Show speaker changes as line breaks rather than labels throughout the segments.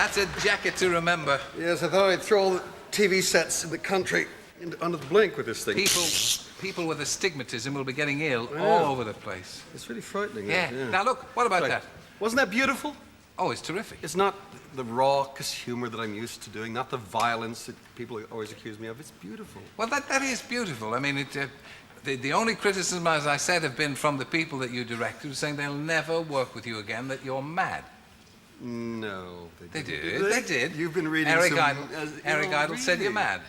That's a jacket to remember.
Yes, I thought I'd throw all the TV sets in the country under the blink with this thing.
People with astigmatism will be getting ill all over the place.
It's really frightening.
Yeah. Now, look, what about that?
Wasn't that beautiful?
Oh, it's terrific.
It's not the raucous humor that I'm used to doing, not the violence that people always accuse me of. It's beautiful.
Well, that is beautiful. I mean, the only criticism, as I said, have been from the people that you directed, saying they'll never work with you again, that you're mad.
No,
they did. They did.
You've been reading
Eric
some...
Eric Idle said you're mad.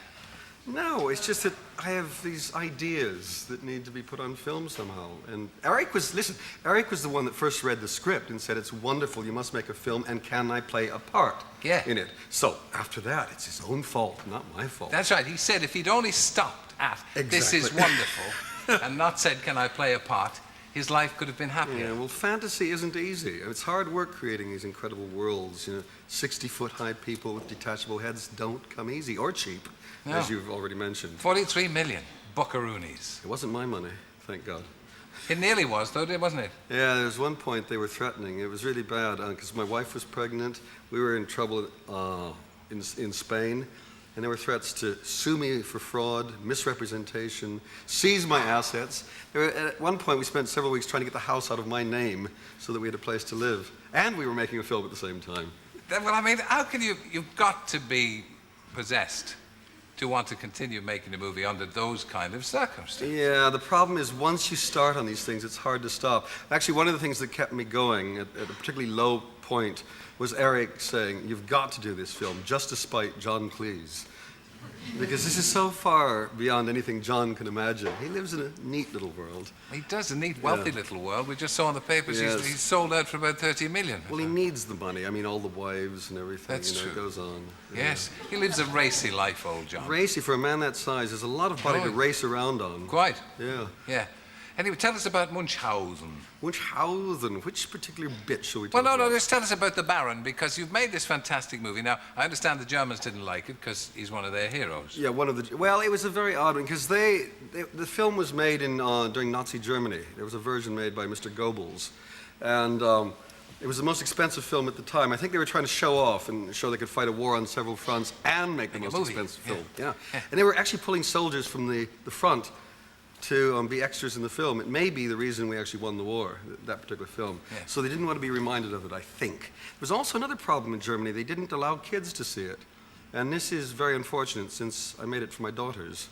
No, it's just that I have these ideas that need to be put on film somehow. And Eric was the one that first read the script and said, it's wonderful, you must make a film, and can I play a part in it? So after that, it's his own fault, not my fault.
That's right. He said if he'd only stopped at, this is wonderful, and not said, can I play a part, his life could have been happier.
Yeah, well, fantasy isn't easy. It's hard work creating these incredible worlds. 60-foot high people with detachable heads don't come easy or cheap. No. As you've already mentioned.
43 million buckaroonies.
It wasn't my money, thank God.
It nearly was, though, wasn't it?
Yeah, there was one point they were threatening. It was really bad, because my wife was pregnant. We were in trouble in Spain, and there were threats to sue me for fraud, misrepresentation, seize my assets. At one point, we spent several weeks trying to get the house out of my name so that we had a place to live. And we were making a film at the same time.
Well, I mean, how can you've got to be possessed to want to continue making a movie under those kind of circumstances.
Yeah, the problem is once you start on these things, it's hard to stop. Actually, one of the things that kept me going at a particularly low point was Eric saying, you've got to do this film, just to spite John Cleese. Because this is so far beyond anything John can imagine. He lives in a neat little world.
He does, a neat, wealthy little world. We just saw in the papers he's sold out for about 30 million.
Well, he needs the money. I mean, all the wives and everything.
That's true.
It goes on.
Yes, he lives a racy life, old John.
Racy, for a man that size, there's a lot of body to race around on.
Quite.
Yeah.
Yeah. Anyway, tell us about Munchausen.
Munchausen? Which particular bit shall we talk
about?
Well,
no, just tell us about the Baron, because you've made this fantastic movie. Now, I understand the Germans didn't like it, because he's one of their heroes.
Yeah, well, it was a very odd one, because the film was made during Nazi Germany. There was a version made by Mr. Goebbels, and it was the most expensive film at the time. I think they were trying to show off and show they could fight a war on several fronts and make the most expensive film. Yeah. And they were actually pulling soldiers from the front to be extras in the film. It may be the reason we actually won the war, that particular film. Yeah. So they didn't want to be reminded of it, I think. There was also another problem in Germany. They didn't allow kids to see it. And this is very unfortunate, since I made it for my daughters,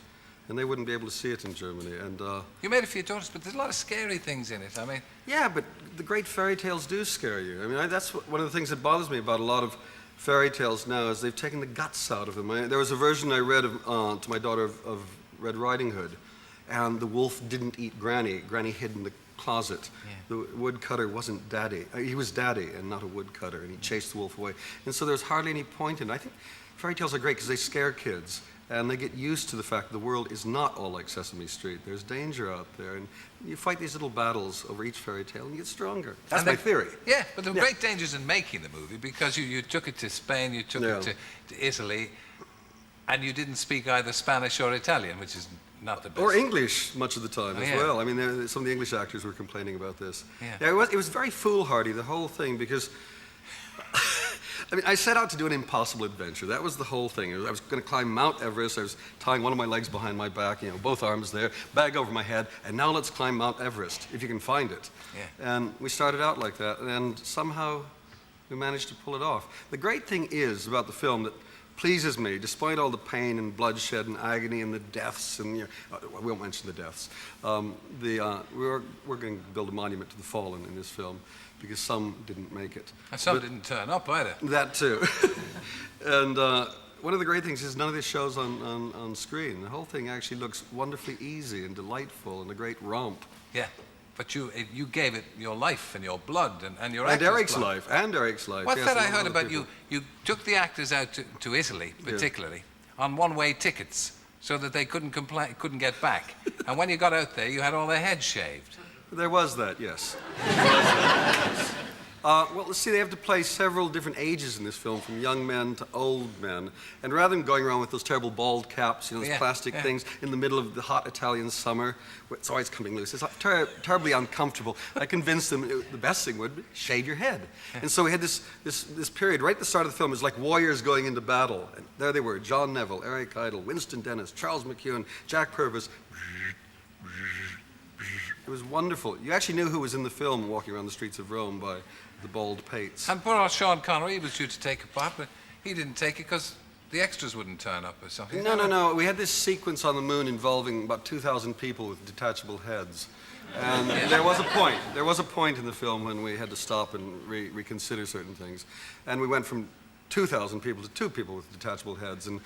and they wouldn't be able to see it in Germany. And
you made it for your daughters, but there's a lot of scary things in it. I mean...
Yeah, but the great fairy tales do scare you. I mean, that's one of the things that bothers me about a lot of fairy tales now, is they've taken the guts out of them. There was a version I read to my daughter of Red Riding Hood, and the wolf didn't eat Granny. Granny hid in the closet. Yeah. The woodcutter wasn't Daddy. He was Daddy and not a woodcutter, and he chased the wolf away. And so there's hardly any point in it. I think fairy tales are great because they scare kids, and they get used to the fact that the world is not all like Sesame Street. There's danger out there, and you fight these little battles over each fairy tale, and you get stronger. That's my theory.
Yeah, but there were great dangers in making the movie, because you took it to Spain, you took it to Italy, and you didn't speak either Spanish or Italian, which is not the best.
Or English much of the time as well. I mean, some of the English actors were complaining about this. Yeah, it was very foolhardy, the whole thing, because I mean, I set out to do an impossible adventure. That was the whole thing. I was going to climb Mount Everest. I was tying one of my legs behind my back, both arms there, bag over my head, and now let's climb Mount Everest, if you can find it. Yeah. And we started out like that, and somehow we managed to pull it off. The great thing is about the film that pleases me, despite all the pain and bloodshed and agony and the deaths, and we won't mention the deaths. We're going to build a monument to the fallen in this film, because some didn't make it.
And some didn't turn up either.
That too. And one of the great things is none of this shows on screen. The whole thing actually looks wonderfully easy and delightful and a great romp.
Yeah. But you gave it your life and your blood and your actors'
Eric's
blood.
life, and Eric's life.
What's that I heard about you? You took the actors out to Italy, particularly, on one-way tickets, so that they couldn't get back. And when you got out there, you had all their heads shaved.
There was that, yes. Well, let's see, they have to play several different ages in this film, from young men to old men. And rather than going around with those terrible bald caps, you know, those plastic things in the middle of the hot Italian summer, where it's always coming loose, it's terribly uncomfortable. I convinced them the best thing would be shave your head. And so we had this period right at the start of the film. It was like warriors going into battle. And there they were, John Neville, Eric Idle, Winston Dennis, Charles McEwen, Jack Purvis. It was wonderful. You actually knew who was in the film walking around the streets of Rome by the bald pates.
And poor old Sean Connery was due to take a part, but he didn't take it because the extras wouldn't turn up or something.
No. We had this sequence on the moon involving about 2,000 people with detachable heads. And there was a point. There was a point in the film when we had to stop and reconsider certain things. And we went from 2,000 people to 2 people with detachable heads. And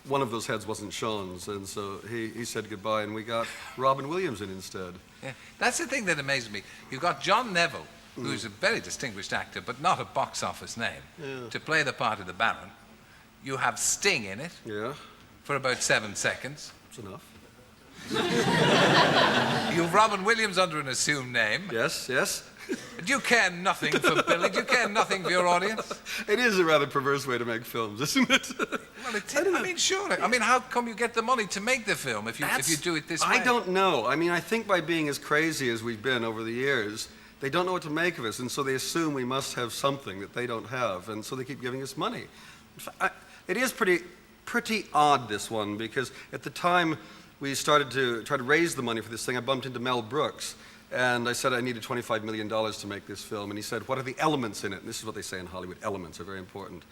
one of those heads wasn't Sean's, and so he said goodbye, and we got Robin Williams in instead.
Yeah. That's the thing that amazes me. You've got John Neville, who's a very distinguished actor, but not a box office name, to play the part of the Baron. You have Sting in it for about 7 seconds.
That's enough.
You've Robin Williams under an assumed name.
Yes.
Do you care nothing for Billy? Do you care nothing for your audience?
It is a rather perverse way to make films, isn't it?
Well, I mean, surely. I mean, how come you get the money to make the film if you do it this way?
I don't know. I mean, I think by being as crazy as we've been over the years, they don't know what to make of us, and so they assume we must have something that they don't have, and so they keep giving us money. It is pretty odd, this one, because at the time we started to try to raise the money for this thing, I bumped into Mel Brooks. And I said I needed $25 million to make this film. And he said, what are the elements in it? And this is what they say in Hollywood. Elements are very important.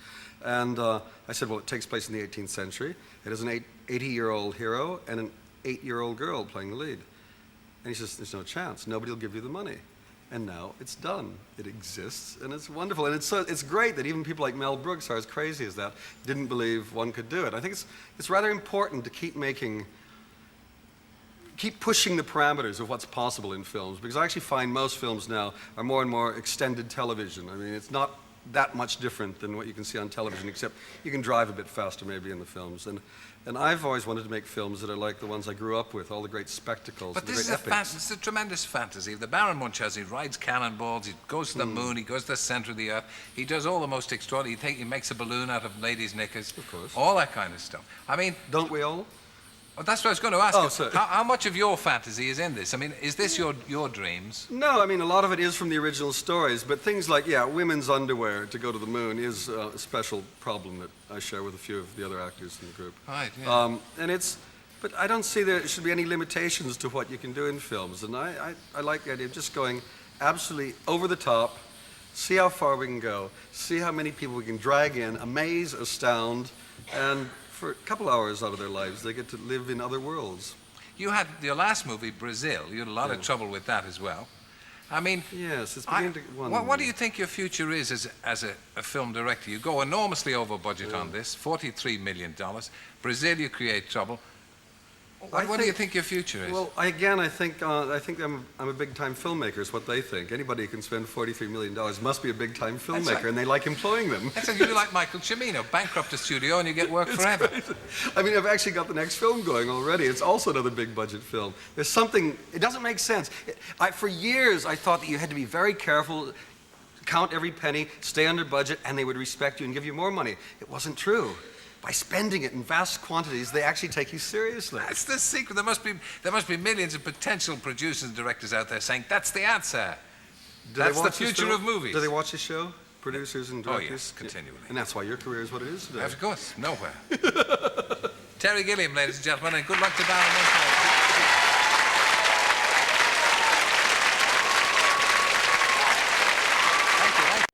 And I said, well, it takes place in the 18th century. It has an 80-year-old hero and an 8-year-old girl playing the lead. And he says, there's no chance. Nobody will give you the money. And now it's done. It exists, and it's wonderful. And it's great that even people like Mel Brooks are as crazy as that, didn't believe one could do it. I think it's rather important to keep pushing the parameters of what's possible in films, because I actually find most films now are more and more extended television. I mean, it's not that much different than what you can see on television, except you can drive a bit faster maybe in the films. And I've always wanted to make films that are like the ones I grew up with, all the great spectacles.
But this is a tremendous fantasy. The Baron Munchausen, he rides cannonballs, he goes to the moon, he goes to the center of the earth, he does all the most extraordinary, he makes a balloon out of ladies' knickers,
of course,
all that kind of stuff. I mean...
Don't we all?
Well, that's what I was going to ask you.
Sorry.
How much of your fantasy is in this? I mean, is this your dreams?
No, I mean, a lot of it is from the original stories, but things like, women's underwear to go to the moon is a special problem that I share with a few of the other actors in the group.
Right, yeah.
But I don't see there should be any limitations to what you can do in films, and I like the idea of just going absolutely over the top, see how far we can go, see how many people we can drag in, amaze, astound, and for a couple hours out of their lives, they get to live in other worlds.
You had your last movie, Brazil. You had a lot of trouble with that as well. I mean,
yes, it's beginning to.
What do you think your future is as a film director? You go enormously over budget on this, $43 million. Brazil, you create trouble. What do you think your future is?
Well, I think I'm a big-time filmmaker is what they think. Anybody who can spend $43 million must be a big-time filmmaker, right. And they like employing them.
That's like, you're like Michael Cimino, bankrupt a studio and you get work forever.
Crazy. I mean, I've actually got the next film going already. It's also another big-budget film. There's something, it doesn't make sense. For years, I thought that you had to be very careful, count every penny, stay under budget, and they would respect you and give you more money. It wasn't true. By spending it in vast quantities, they actually take you seriously.
That's the secret. There must be millions of potential producers and directors out there saying, that's the answer. That's the future of movies.
Do they watch the show? Producers and directors?
Oh, yes, continually.
And that's why your career is what it is today.
Of course, nowhere. Terry Gilliam, ladies and gentlemen, and good luck to Baron Munchausen.